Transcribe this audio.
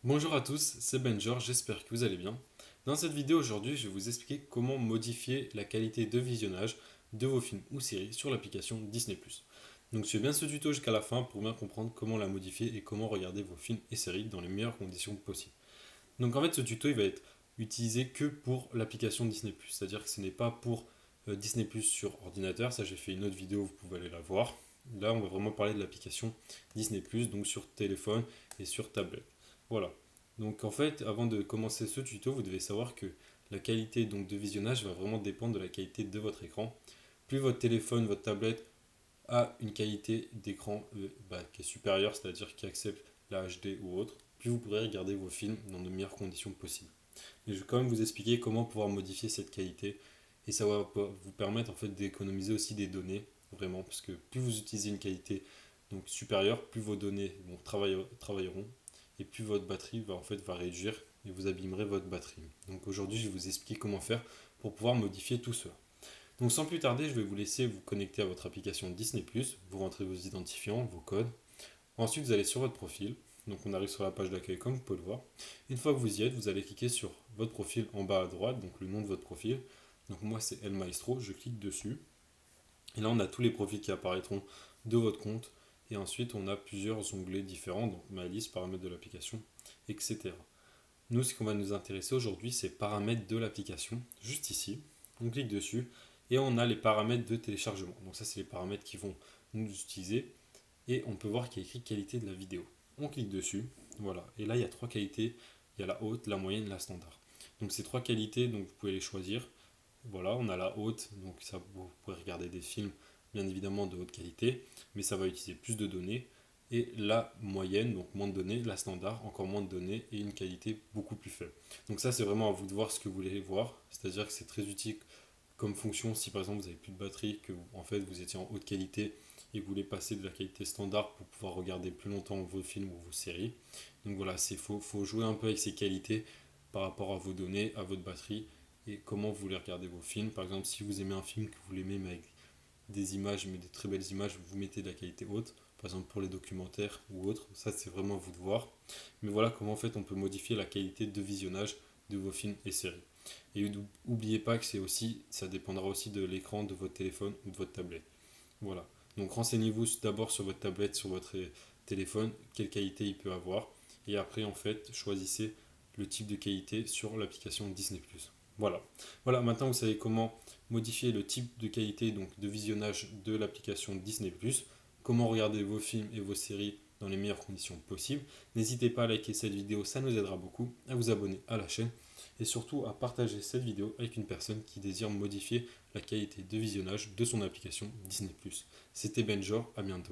Bonjour à tous, c'est Benjor, j'espère que vous allez bien. Dans cette vidéo aujourd'hui, je vais vous expliquer comment modifier la qualité de visionnage de vos films ou séries sur l'application Disney+. Donc suivez bien ce tuto jusqu'à la fin pour bien comprendre comment la modifier et comment regarder vos films et séries dans les meilleures conditions possibles. Donc en fait ce tuto il va être utilisé que pour l'application Disney+, c'est-à-dire que ce n'est pas pour Disney+, sur ordinateur, ça j'ai fait une autre vidéo, vous pouvez aller la voir. Là on va vraiment parler de l'application Disney+, donc sur téléphone et sur tablette. Voilà. Donc en fait, avant de commencer ce tuto, vous devez savoir que la qualité donc, de visionnage va vraiment dépendre de la qualité de votre écran. Plus votre téléphone, votre tablette a une qualité d'écran qui est supérieure, c'est-à-dire qui accepte la HD ou autre, plus vous pourrez regarder vos films dans de meilleures conditions possibles. Mais je vais quand même vous expliquer comment pouvoir modifier cette qualité et ça va vous permettre en fait d'économiser aussi des données, vraiment, parce que plus vous utilisez une qualité donc supérieure, plus vos données travailleront et plus votre batterie va réduire et vous abîmerez votre batterie. Donc aujourd'hui, je vais vous expliquer comment faire pour pouvoir modifier tout cela. Donc sans plus tarder, je vais vous laisser vous connecter à votre application Disney+, vous rentrez vos identifiants, vos codes. Ensuite, vous allez sur votre profil. Donc on arrive sur la page d'accueil comme vous pouvez le voir. Une fois que vous y êtes, vous allez cliquer sur votre profil en bas à droite, donc le nom de votre profil. Donc moi c'est El Maestro, je clique dessus. Et là on a tous les profils qui apparaîtront de votre compte. Et ensuite on a plusieurs onglets différents, donc ma liste, paramètres de l'application, etc. Nous, ce qu'on va nous intéresser aujourd'hui, c'est paramètres de l'application, juste ici. On clique dessus et on a les paramètres de téléchargement. Donc ça, c'est les paramètres qui vont nous utiliser et on peut voir qu'il y a écrit qualité de la vidéo. On clique dessus, voilà. Et là, il y a trois qualités. Il y a la haute, la moyenne, la standard. Donc ces trois qualités, donc vous pouvez les choisir. Voilà, on a la haute, donc ça, vous pourrez regarder des films, bien évidemment de haute qualité, mais ça va utiliser plus de données. Et la moyenne, donc moins de données, la standard, encore moins de données et une qualité beaucoup plus faible. Donc ça, c'est vraiment à vous de voir ce que vous voulez voir. C'est-à-dire que c'est très utile comme fonction si par exemple vous n'avez plus de batterie, que en fait vous étiez en haute qualité et vous voulez passer de la qualité standard pour pouvoir regarder plus longtemps vos films ou vos séries. Donc voilà, faut jouer un peu avec ces qualités par rapport à vos données, à votre batterie et comment vous voulez regarder vos films. Par exemple, si vous aimez un film que vous l'aimez mais avec des images, mais des très belles images, vous mettez de la qualité haute, par exemple pour les documentaires ou autres, ça c'est vraiment à vous de voir. Mais voilà comment en fait on peut modifier la qualité de visionnage de vos films et séries. Et n'oubliez pas que ça dépendra aussi de l'écran de votre téléphone ou de votre tablette. Voilà. Donc renseignez-vous d'abord sur votre tablette, sur votre téléphone, quelle qualité il peut avoir. Et après, en fait, choisissez le type de qualité sur l'application Disney+. Voilà. Voilà, maintenant vous savez comment modifier le type de qualité donc de visionnage de l'application Disney+, comment regarder vos films et vos séries dans les meilleures conditions possibles. N'hésitez pas à liker cette vidéo, ça nous aidera beaucoup, à vous abonner à la chaîne et surtout à partager cette vidéo avec une personne qui désire modifier la qualité de visionnage de son application Disney+. C'était Benjor, à bientôt.